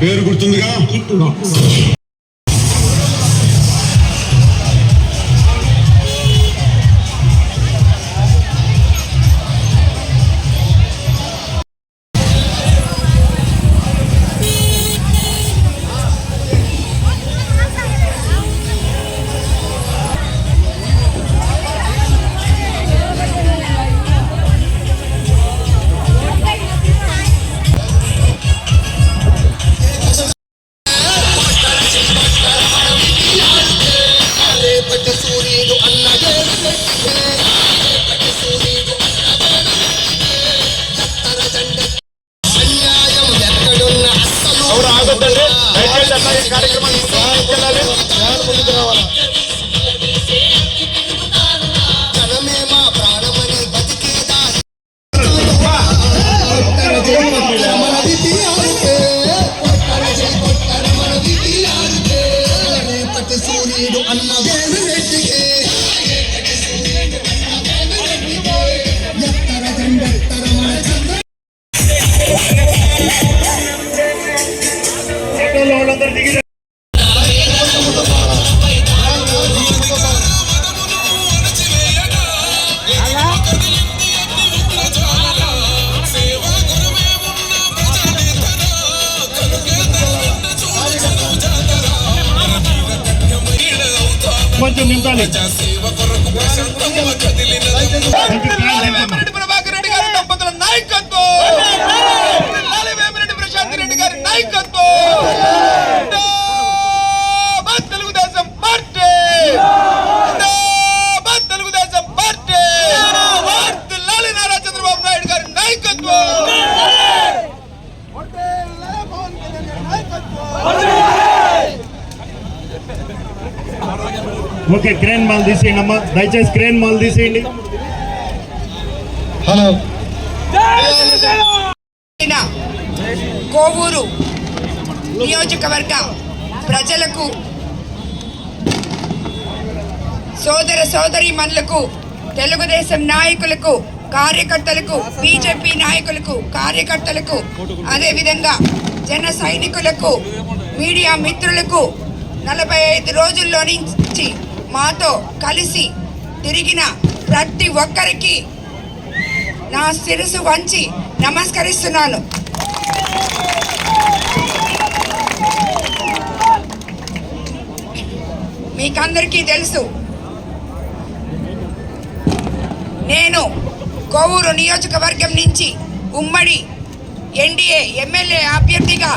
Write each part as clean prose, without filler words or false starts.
పేరు గుర్తుందిగా? కొంచెం నింపాలి. ప్రభాకర్ రెడ్డి గారి దంపతుల నాయకత్వం, వేమిరెడ్డి ప్రశాంత్ రెడ్డి గారి నాయకత్వం, తెలుగుదేశం పార్టీ, తెలుగుదేశం పార్టీ, నారా చంద్రబాబు నాయుడు గారి నాయకత్వం. ఓకే, క్రేన్ మాల్ తీసేయండి అమ్మా, దయచేసి క్రేన్ మాల్ తీసేయండి. హలో, కోవూరు నియోజకవర్గ ప్రజలకు, సోదర సోదరీమణులకు, తెలుగుదేశం నాయకులకు, కార్యకర్తలకు, బీజేపీ నాయకులకు, కార్యకర్తలకు, అదేవిధంగా జన సైనికులకు, మీడియా మిత్రులకు 45 రోజుల్లో నుంచి మాతో కలిసి తిరిగిన ప్రతి ఒక్కరికి నా శిరసు వంచి నమస్కరిస్తున్నాను. మీకందరికీ తెలుసు, నేను కోవూరు నియోజకవర్గం నుంచి ఉమ్మడి ఎన్డీఏ ఎమ్మెల్యే అభ్యర్థిగా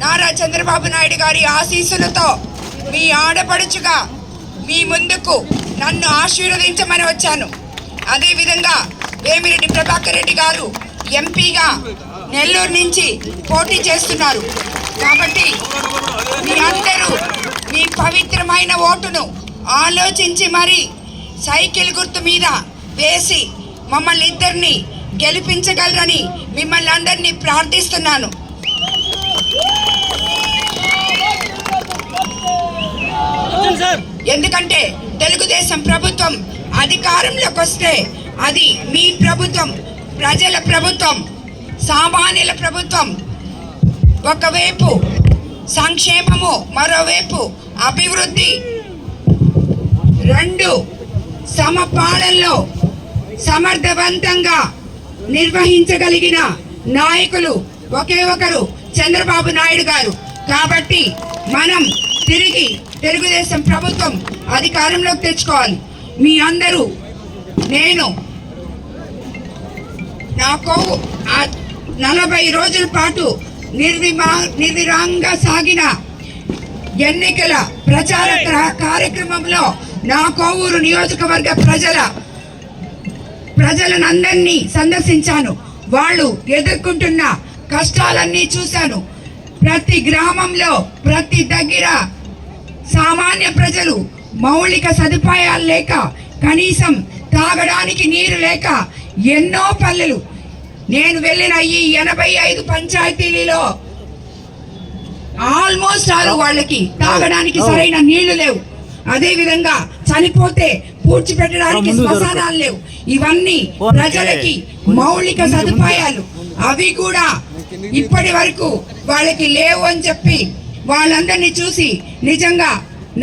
నారా చంద్రబాబు నాయుడు గారి ఆశీస్సులతో మీ ఆడపడుచుగా మీ ముందుకు నన్ను ఆశీర్వదించమని వచ్చాను. అదేవిధంగా వేమిరెడ్డి ప్రభాకర్ రెడ్డి గారు ఎంపీగా నెల్లూరు నుంచి పోటీ చేస్తున్నారు. కాబట్టి మీ అందరూ మీ పవిత్రమైన ఓటును ఆలోచించి మరి సైకిల్ గుర్తు మీద వేసి మమ్మల్ని ఇద్దరిని గెలిపించగలరని మిమ్మల్ని అందరినీ ప్రార్థిస్తున్నాను. ఎందుకంటే తెలుగుదేశం ప్రభుత్వం అధికారంలోకి వస్తే అది మీ ప్రభుత్వం, ప్రజల ప్రభుత్వం, సామాన్యుల ప్రభుత్వం. ఒకవైపు సంక్షేమము, మరోవైపు అభివృద్ధి, రెండు సమపాలనలో సమర్థవంతంగా నిర్వహించగలిగిన నాయకులు ఒకే ఒకరు, చంద్రబాబు నాయుడు గారు. కాబట్టి మనం తిరిగి తెలుగుదేశం ప్రభుత్వం అధికారంలోకి తెచ్చుకోవాలి. మీ అందరూ, నేను నాకు 40 రోజుల పాటు నిర్విరాంగా సాగిన ఎన్నికల ప్రచార కార్యక్రమంలో నా కోవూరు నియోజకవర్గ ప్రజలనందరినీ సందర్శించాను. వాళ్ళు ఎదుర్కొంటున్న కష్టాలన్నీ చూశాను. ప్రతి గ్రామంలో, ప్రతి దగ్గర సామాన్య ప్రజలు మౌలిక సదుపాయాలు లేక, కనీసం తాగడానికి నీరు లేక ఎన్నో పల్లెలు, నేను వెళ్ళిన ఈ 85 పంచాయతీలలో ఆల్మోస్ట్ వాళ్ళకి తాగడానికి సరైన నీళ్లు లేవు. అదే విధంగా చనిపోతే పూడ్చిపెట్టడానికి శ్మశానాలు లేవు. ఇవన్నీ ప్రజలకి మౌలిక సదుపాయాలు, అవి కూడా ఇప్పటి వరకు వాళ్ళకి లేవు అని చెప్పి వాళ్ళందరినీ చూసి నిజంగా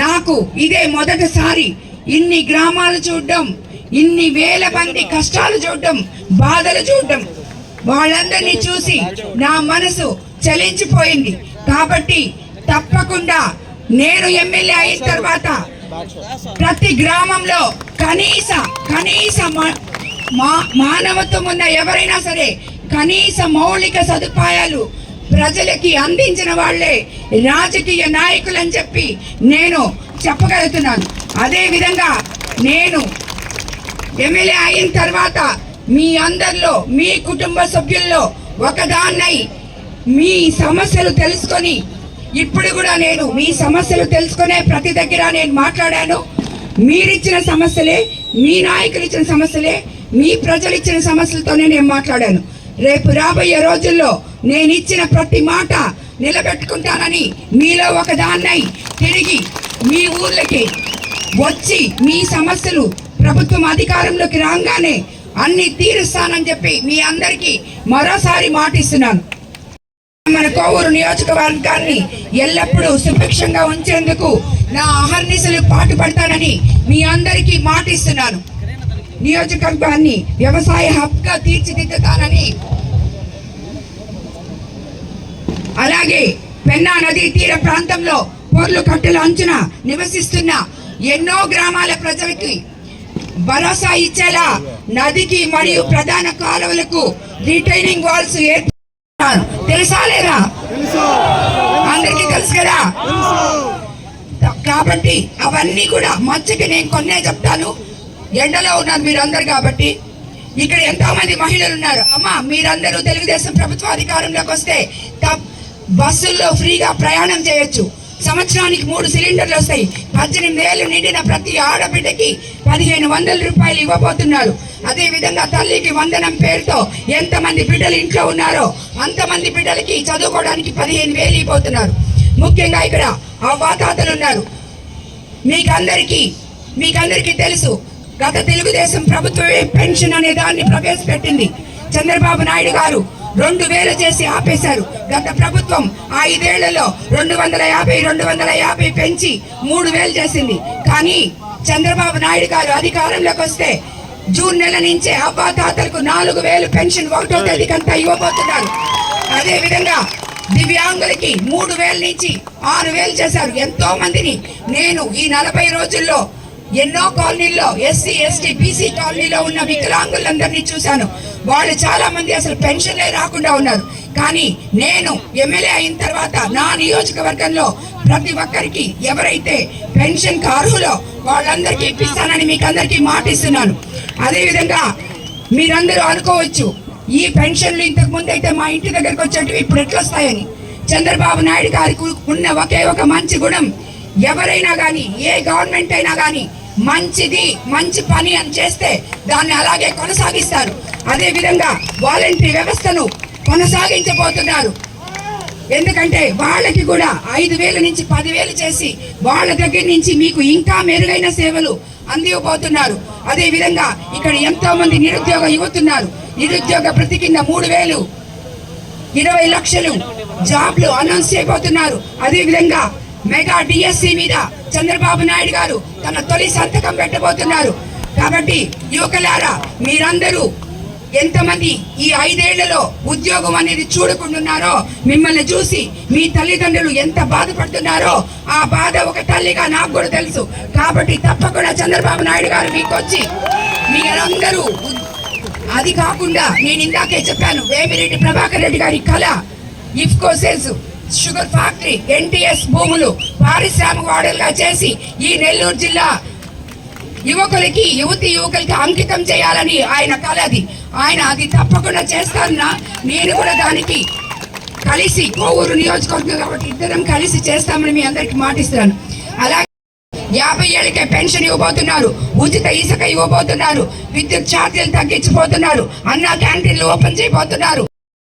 నాకు ఇదే మొదటిసారి ఇన్ని గ్రామాలు చూడడం, ఇన్ని వేల మంది కష్టాలు చూడడం, బాధలు చూడడం, వాళ్ళందరినీ చూసి నా మనసు చలించిపోయింది. కాబట్టి తప్పకుండా నేను ఎమ్మెల్యే అయిన తర్వాత ప్రతి గ్రామంలో కనీస మానవత్వం ఉన్న ఎవరైనా సరే కనీస మౌలిక సదుపాయాలు ప్రజలకి అందించిన వాళ్ళే రాజకీయ నాయకులు అని చెప్పి నేను చెప్పగలుగుతున్నాను. అదే విధంగా నేను ఎమ్మెల్యే అయిన తర్వాత మీ అందరిలో, మీ కుటుంబ సభ్యుల్లో ఒకదాన్నై మీ సమస్యలు తెలుసుకొని, ఇప్పుడు కూడా నేను మీ సమస్యలు తెలుసుకునే ప్రతి దగ్గర నేను మాట్లాడాను. మీరిచ్చిన సమస్యలే, మీ నాయకులు ఇచ్చిన సమస్యలే, మీ ప్రజలు ఇచ్చిన సమస్యలతోనే నేను మాట్లాడాను. రేపు రాబోయే రోజుల్లో నేను ఇచ్చిన ప్రతి మాట నిలబెట్టుకుంటానని మీలో ఒకదాన్నై తిరిగి మీ ఊర్లకి వచ్చి మీ సమస్యలు ప్రభుత్వం అధికారంలోకి రాగానే అన్ని తీరుస్తానని చెప్పి మీ అందరికీ మరోసారి మాటిస్తున్నాను. మన కోవూరు నియోజకవర్గాన్ని ఎల్లప్పుడూ సుభిక్షంగా ఉంచేందుకు నా అహర్నిశలు పాటుపడతానని మీ అందరికీ మాటిస్తున్నాను. నియోజకవర్గాన్ని వ్యవసాయ హబ్గా తీర్చిదిద్దుతానని, అలాగే పెన్నా నదీ తీర ప్రాంతంలో పోర్లు కట్టెల అంచున నివసిస్తున్న ఎన్నో గ్రామాల ప్రజలకి భరోసా ఇచ్చేలా నదికి మరియు ప్రధాన కాలువలకు రిటైనింగ్ వాల్స్ ఏర్పాటు తెలుసా లేదా? అందరికీ తెలుసు కదా. కాబట్టి అవన్నీ కూడా మధ్యకి నేను కొన్నే చెప్తాను. ఎండలో ఉన్నారు మీరందరు కాబట్టి. ఇక్కడ ఎంతో మంది మహిళలు ఉన్నారు. అమ్మా, మీరందరూ తెలుగుదేశం ప్రభుత్వ అధికారంలోకి వస్తే బస్సుల్లో ఫ్రీగా ప్రయాణం చేయొచ్చు. సంవత్సరానికి 3 సిలిండర్లు వస్తాయి. 18 ఏళ్ళు నిండిన ప్రతి ఆడబిడ్డకి 1500 రూపాయలు ఇవ్వబోతున్నారు. అదేవిధంగా తల్లికి వందనం పేరుతో ఎంతమంది బిడ్డలు ఇంట్లో ఉన్నారో అంతమంది బిడ్డలకి చదువుకోవడానికి 15,000 ఇవ్వబోతున్నారు. ముఖ్యంగా ఇక్కడ అవ్వాతాతలు ఉన్నారు. మీకందరికీ తెలుసు, గత తెలుగుదేశం ప్రభుత్వమే పెన్షన్ అనే దాన్ని ప్రవేశపెట్టింది. చంద్రబాబు నాయుడు గారు 2,000 చేసి ఆపేశారు. గత ప్రభుత్వం 5 ఏళ్లలో 250 పెంచి 3,000 చేసింది. కానీ చంద్రబాబు నాయుడు గారు అధికారంలోకి వస్తే జూన్ నెల నుంచే అవ్వాతాతలకు 4,000 పెన్షన్ 1వ తేదీకంతా ఇవ్వబోతున్నారు. అదేవిధంగా దివ్యాంగులకి 3,000 నుంచి 6,000 చేశారు. ఎంతో మందిని నేను ఈ 40 రోజుల్లో ఎన్నో కాలనీల్లో, ఎస్సీ ఎస్టీ బీసీ కాలనీలో ఉన్న వికలాంగులందరినీ చూశాను. వాళ్ళు చాలా మంది అసలు పెన్షన్లే రాకుండా ఉన్నారు. కానీ నేను ఎమ్మెల్యే అయిన తర్వాత నా నియోజకవర్గంలో ప్రతి ఒక్కరికి ఎవరైతే పెన్షన్ అర్హులో వాళ్ళందరికీ ఇప్పిస్తానని మీకు అందరికీ మాటిస్తున్నాను. అదేవిధంగా మీరందరూ అనుకోవచ్చు, ఈ పెన్షన్లు ఇంతకు ముందు అయితే మా ఇంటి దగ్గరకు వచ్చేటివి ఇప్పుడు ఎట్లా వస్తాయని. చంద్రబాబు నాయుడు గారికి ఉన్న ఒకే ఒక మంచి గుణం, ఎవరైనా కానీ, ఏ గవర్నమెంట్ అయినా కానీ మంచి పని అని చేస్తే దాన్ని అలాగే కొనసాగిస్తారు. అదేవిధంగా వాలంటరీ వ్యవస్థను కొనసాగించబోతున్నారు. ఎందుకంటే వాళ్ళకి కూడా 5,000 నుంచి 10,000 చేసి వాళ్ళ దగ్గర నుంచి మీకు ఇంకా మెరుగైన సేవలు అందివ్వబోతున్నారు. అదేవిధంగా ఇక్కడ ఎంతో మంది నిరుద్యోగ యువతున్నారు. నిరుద్యోగ ప్రతి కింద 3,000, 20 లక్షలు జాబ్లు అనౌన్స్ చేయబోతున్నారు. అదేవిధంగా మెగా డిఎస్సి మీద చంద్రబాబు నాయుడు గారు తన తొలి సంతకం పెట్టబోతున్నారు. కాబట్టి యువకులారా, మీరందరూ ఎంతమంది ఈ 5 ఏళ్లలో ఉద్యోగం అనేది చూడకుంటున్నారో, మిమ్మల్ని చూసి మీ తల్లిదండ్రులు ఎంత బాధపడుతున్నారో ఆ బాధ ఒక తల్లిగా నాకు కూడా తెలుసు. కాబట్టి తప్పకుండా చంద్రబాబు నాయుడు గారు మీకు వచ్చి మీరందరూ, అది కాకుండా నేను ఇందాకే చెప్పాను, వేమిరెడ్డి ప్రభాకర్ రెడ్డి గారి కళ IFFCO cells, sugar factory, NTS భూములు పారిశ్రామిక వాడలుగా చేసి ఈ నెల్లూరు జిల్లా యువకులకి అంకితం చేయాలని ఆయన కలది. ఆయన అది తప్పకుండా చేస్తారన్నా. నేను కూడా దానికి కలిసి, కోవూరు నియోజకవర్గం కాబట్టి ఇద్దరం కలిసి చేస్తామని మీ అందరికి మాటిస్తున్నాను. అలాగే 50 ఏళ్ళకే పెన్షన్ ఇవ్వబోతున్నారు. ఉచిత ఇసుక ఇవ్వబోతున్నారు. విద్యుత్ ఛార్జీలు తగ్గించబోతున్నారు. అన్నా క్యాంటీన్లు ఓపెన్ చేయబోతున్నారు.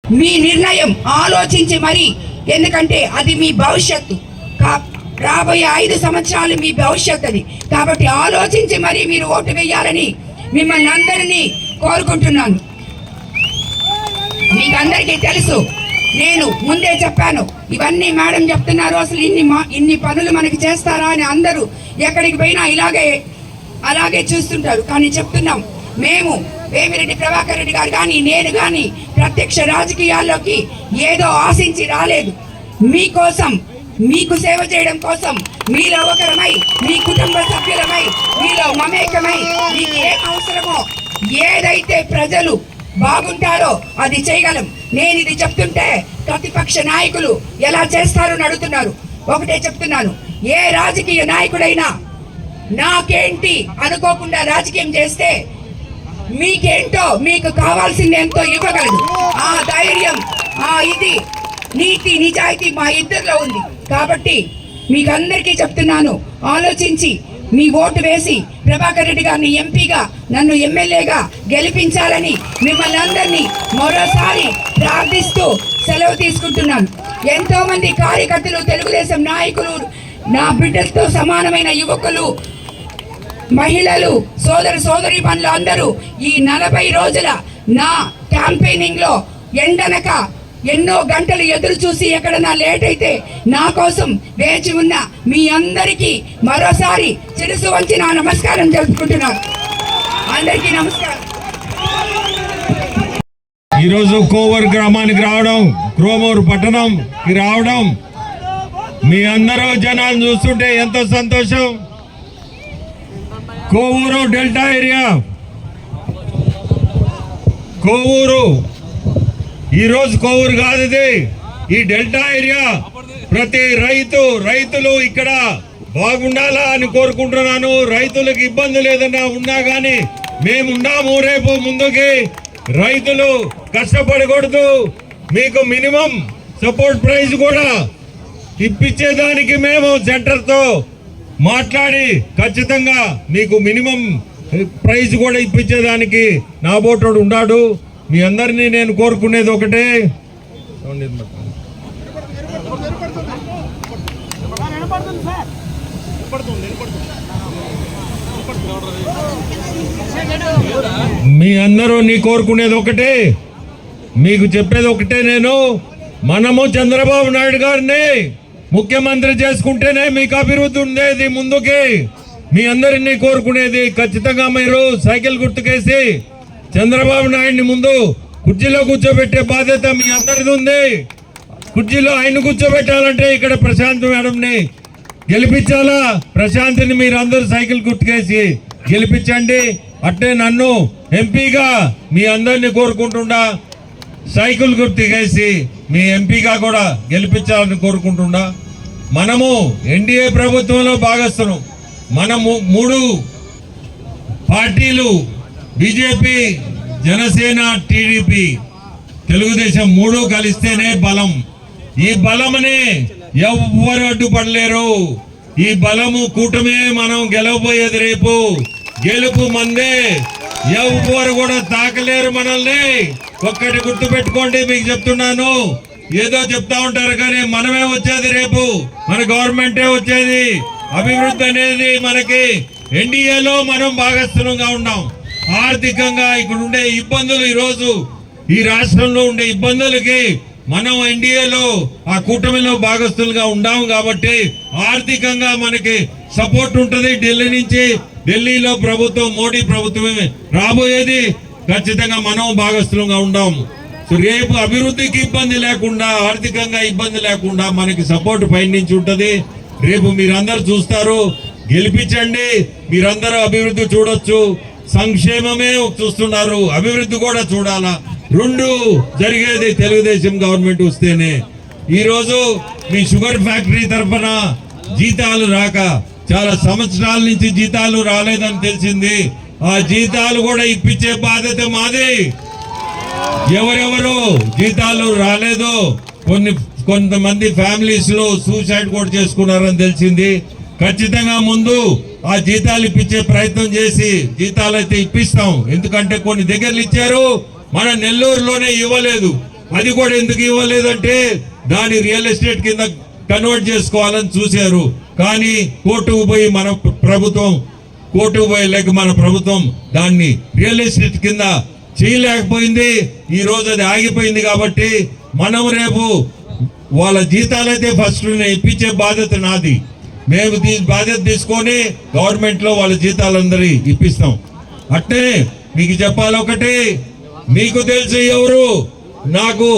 మీ నిర్ణయం ఆలోచించి మరి, ఎందుకంటే అది మీ భవిష్యత్తు, రాబోయే 5 సంవత్సరాలు మీ భవిష్యత్తు అది. కాబట్టి ఆలోచించి మరి మీరు ఓటు వేయాలని మిమ్మల్ని అందరినీ కోరుకుంటున్నాను. మీకు అందరికీ తెలుసు, నేను ముందే చెప్పాను, ఇవన్నీ మేడం చెప్తున్నారు, అసలు ఇన్ని పనులు మనకి చేస్తారా అని అందరూ ఎక్కడికి పోయినా అలాగే చూస్తుంటారు. కానీ చెప్తున్నాం, మేము వేమిరెడ్డి ప్రభాకర్ రెడ్డి గారు కానీ నేను కానీ ప్రత్యక్ష రాజకీయాల్లోకి ఏదో ఆశించి రాలేదు. మీకోసం, మీకు సేవ చేయడం కోసం, మీలో ఒకరమై, మీ కుటుంబ సభ్యులమై, మీలో మమేకమై, మీకు ఏం అవసరమో, ఏదైతే ప్రజలు బాగుంటారో అది చేయగలం. నేను ఇది చెప్తుంటే ప్రతిపక్ష నాయకులు ఎలా చేస్తారని అడుగుతున్నారు. ఒకటే చెప్తున్నాను, ఏ రాజకీయ నాయకుడైనా నాకేంటి అనుకోకుండా రాజకీయం చేస్తే మీకేంటో, మీకు కావాల్సింది ఎంతో ఇవ్వగలడు. ఆ ధైర్యం, ఇది నీతి నిజాయితీ మా ఇద్దరిలో ఉంది. కాబట్టి మీకు అందరికీ చెప్తున్నాను, ఆలోచించి మీ ఓటు వేసి ప్రభాకర్ రెడ్డి గారిని ఎంపీగా, నన్ను ఎమ్మెల్యేగా గెలిపించాలని మిమ్మల్ని అందరినీ మరోసారి ప్రార్థిస్తూ సెలవు తీసుకుంటున్నాను. ఎంతో మంది కార్యకర్తలు, తెలుగుదేశం నాయకులు, నా బిడ్డలతో సమానమైన యువకులు, మహిళలు, సోదరీమణులు అందరూ ఈ 40 రోజుల నా క్యాంపెయినింగ్ లో ఎండనక ఎన్నో గంటలు ఎదురు చూసి ఎక్కడన్నా లేట్ అయితే నా కోసం వేచి ఉన్న మీ అందరికీ మరోసారి శిరస్సు వంచి నా నమస్కారం తెలుపుకుంటున్నాను. అందరికీ నమస్కారం. ఈరోజు కోవూరు గ్రామానికి రావడం, క్రోమూరు పట్టణంకి రావడం, మీ అందరూ జనాలు చూస్తుంటే ఎంతో సంతోషం. కోవూరు డెల్టా ఏరియా, కోవూరు ఈరోజు కోవూరు కాదు ఇది, ఈ డెల్టా ఏరియా ప్రతి రైతులు ఇక్కడ బాగుండాలా అని కోరుకుంటున్నాను. రైతులకు ఇబ్బంది లేదన్నా ఉన్నా కానీ మేమున్నాము. రేపు ముందుకి రైతులు కష్టపడకూడదు, మీకు మినిమం సపోర్ట్ ప్రైస్ కూడా ఇప్పించేదానికి మేము సెంటర్తో మాట్లాడి ఖచ్చితంగా మీకు మినిమం ప్రైస్ కూడా ఇప్పించేదానికి నా బోటోడు ఉన్నాడు. మీ అందరినీ నేను కోరుకునేది ఒకటే, మీ అందరూ నీ కోరుకునేది ఒకటే, మీకు చెప్పేది ఒకటే, మనము చంద్రబాబు నాయుడు గారిని ముఖ్యమంత్రి చేసుకుంటేనే మీకు అభివృద్ధి ఉండేది ముందుకి. మీ అందరినీ కోరుకునేది ఖచ్చితంగా మీరు సైకిల్ గుర్తుకేసి చంద్రబాబు నాయుడిని ముందు కుర్చీలో కూర్చోబెట్టే బాధ్యత మీ అందరిది ఉంది. కుర్చీలో ఆయన కూర్చోబెట్టాలంటే ఇక్కడ ప్రశాంత్ మేడంని గెలిపించాలా. ప్రశాంత్ని మీరు అందరూ సైకిల్ గుర్తుకేసి గెలిపించండి. అట్టే నన్ను ఎంపీగా మీ అందరినీ కోరుకుంటుండా సైకిల్ గుర్తుకేసి మీ ఎంపీగా కూడా గెలిపించాలని కోరుకుంటుండా. మనము ఎన్డీఏ ప్రభుత్వంలో భాగస్తున్నాం. మనము 3 పార్టీలు, బీజేపీ, జనసేన, టీడీపీ, తెలుగుదేశం 3 కలిస్తేనే బలం. ఈ బలమనే ఎవ్వరు అడ్డుపడలేరు. ఈ బలము కూటమే మనం గెలవబోయేది. రేపు గెలుపు మందే, ఎవ్వరు కూడా తాకలేరు మనల్ని. ఒక్కటి గుర్తు పెట్టుకోండి, మీకు చెప్తున్నాను. ఏదో చెప్తా ఉంటారు కానీ మనమే వచ్చేది, రేపు మన గవర్నమెంటే వచ్చేది. అభివృద్ధి అనేది మనకి ఎన్డీఏలో మనం భాగస్వామ్యంగా ఉన్నాం. ఆర్థికంగా ఇక్కడ ఉండే ఇబ్బందులు, ఈరోజు ఈ రాష్ట్రంలో ఉండే ఇబ్బందులకి మనం ఎన్డీఏలో ఆ కూటమిలో భాగస్తులుగా ఉన్నాము కాబట్టి ఆర్థికంగా మనకి సపోర్ట్ ఉంటుంది. ఢిల్లీ నుంచి, ఢిల్లీలో ప్రభుత్వం, మోడీ ప్రభుత్వమే రాబోయేది. ఖచ్చితంగా మనం భాగస్తులుగా ఉన్నాము. సో రేపు అభివృద్ధికి ఇబ్బంది లేకుండా, ఆర్థికంగా ఇబ్బంది లేకుండా మనకి సపోర్ట్ పై నుంచి ఉంటుంది. రేపు మీరందరూ చూస్తారు, గెలిపించండి. మీరందరూ అభివృద్ధి చూడొచ్చు. సంక్షేమమే చూస్తున్నారు, అభివృద్ధి కూడా చూడాలా. 2 జరిగేది తెలుగుదేశం గవర్నమెంట్ వస్తేనే. ఈరోజు మీ షుగర్ ఫ్యాక్టరీ తరఫున జీతాలు రాక చాలా సంవత్సరాల నుంచి జీతాలు రాలేదని తెలిసింది. ఆ జీతాలు కూడా ఇప్పించే బాధ్యత మాది. ఎవరెవరు జీతాలు రాలేదో కొంతమంది ఫ్యామిలీస్ లో సూసైడ్ కూడా చేసుకున్నారని తెలిసింది. ఖచ్చితంగా ముందు ఆ జీతాలు ఇప్పించే ప్రయత్నం చేసి జీతాలు అయితే ఇప్పిస్తాం. ఎందుకంటే కొన్ని దగ్గరలు ఇచ్చారు, మన నెల్లూరులోనే ఇవ్వలేదు. అది కూడా ఎందుకు ఇవ్వలేదంటే దాని రియల్ ఎస్టేట్ కింద కన్వర్ట్ చేసుకోవాలని చూశారు. కానీ కోర్టుకు పోయి మన ప్రభుత్వం దాన్ని రియల్ ఎస్టేట్ కింద చేయలేకపోయింది. ఈ రోజు అది ఆగిపోయింది. కాబట్టి మనం రేపు వాళ్ళ జీతాలైతే ఫస్ట్ ఇప్పించే బాధ్యత నాది. మేము బాధ్యత తీసుకొని గవర్నమెంట్లో వాళ్ళ జీతాలందరి ఇప్పిస్తాం. అట్టే మీకు చెప్పాలి ఒకటి, మీకు తెలుసు ఎవరు నాకు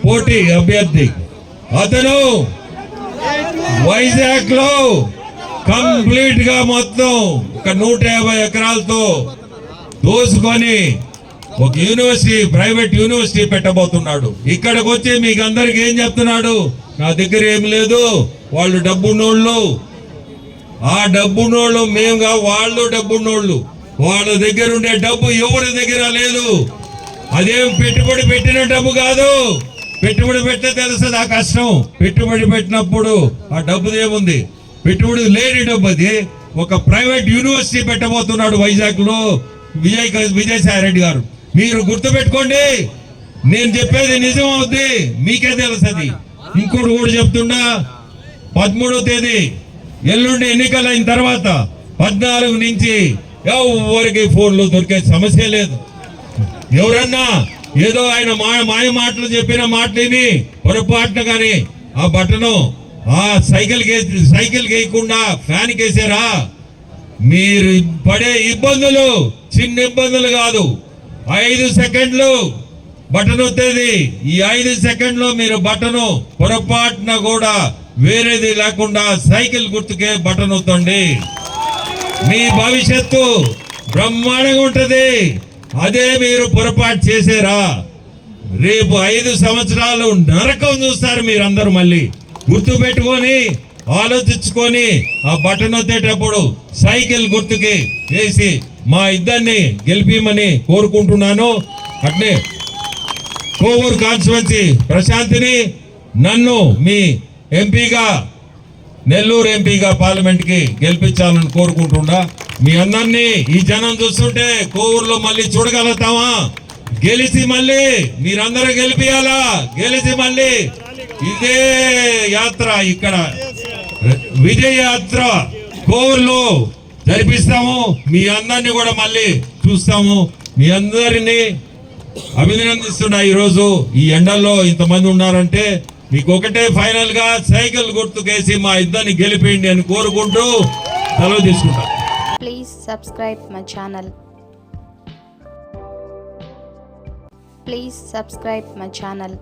పోటీ అభ్యర్థి. అతను వైజాగ్ లో కంప్లీట్ గా మొత్తం ఒక 150 ఎకరాలతో దోసుకొని ఒక యూనివర్సిటీ, ప్రైవేట్ యూనివర్సిటీ పెట్టబోతున్నాడు. ఇక్కడికి వచ్చి మీకు అందరికి ఏం చెప్తున్నాడు, నా దగ్గర ఏం లేదు, వాళ్ళు డబ్బున్నోళ్ళు, ఆ డబ్బున్నోళ్ళు మేముగా, వాళ్ళు డబ్బున్నోళ్ళు, వాళ్ళ దగ్గర ఉండే డబ్బు ఎవరి దగ్గర లేదు. అదేం పెట్టుబడి పెట్టిన డబ్బు కాదు. పెట్టుబడి పెట్టే తెలుస్తుంది ఆ కష్టం. పెట్టుబడి పెట్టినప్పుడు ఆ డబ్బు ఏముంది, పెట్టుబడి లేని డబ్బు. అది ఒక ప్రైవేట్ యూనివర్సిటీ పెట్టబోతున్నాడు వైజాగ్ లో విజయసాయి రెడ్డి గారు. మీరు గుర్తుపెట్టుకోండి, నేను చెప్పేది నిజం అవుద్ది, మీకే తెలుస్తుంది. ఇంకోటి కూడా చెప్తున్నా, 13వ తేదీ ఎల్లుండి ఎన్నికలు అయిన తర్వాత 14 నుంచి ఎవరికి ఫోన్లు దొరికే సమస్య లేదు. ఎవరన్నా ఏదో ఆయన మాయ మాటలు చెప్పిన మాటలేని పొరపాటున కానీ ఆ బటను ఆ సైకిల్ వేయకుండా ఫ్యాన్ కేసారా, మీరు పడే ఇబ్బందులు చిన్న ఇబ్బందులు కాదు. 5 సెకండ్లు బటన్ వస్తుంది. ఈ 5 సెకండ్లో మీరు బటను పొరపాటున కూడా వేరేది లేకుండా సైకిల్ గుర్తుకే బటన్ వస్తుంది. మీ భవిష్యత్తు బ్రహ్మాండంగా ఉంటది. అదే మీరు పొరపాటు చేసారా, రేపు 5 సంవత్సరాలు నరకం చూస్తారు మీరందరూ. మళ్ళీ గుర్తు పెట్టుకొని ఆలోచించుకొని ఆ బటన్ వచ్చేటప్పుడు సైకిల్ గుర్తుకి వేసి మా ఇద్దరిని గెలిపిమని కోరుకుంటున్నాను. అట్లే కోవూరు కాన్స్టిట్యున్సీ ప్రశాంతిని నన్ను మీ ఎంపీగా, నెల్లూరు ఎంపీగా పార్లమెంట్ కి గెలిపించాలని కోరుకుంటున్నా. మీ అందరినీ ఈ జనం చూస్తుంటే కోవూరులో మళ్ళీ చూడగలుగుతామా? గెలిచి మళ్ళీ మీరందరూ గెలిపియాలా, గెలిచి మళ్ళీ ఇదే యాత్ర, ఇక్కడ విజయ యాత్ర కోవూరులో జరిపిస్తాము. మీ అందరినీ కూడా మళ్ళీ చూస్తాము. మీ అందరినీ అభినందిస్తున్నా. ఈరోజు ఈ ఎండల్లో ఇంతమంది ఉన్నారంటే మీకు ఒకటే ఫైనల్ గా సైకిల్ గుర్తుకేసి మా ఇద్దరిని గెలిపేయండి అని కోరుకుంటూ సెలవు తీసుకుంటా. Please subscribe my channel. Please subscribe my channel.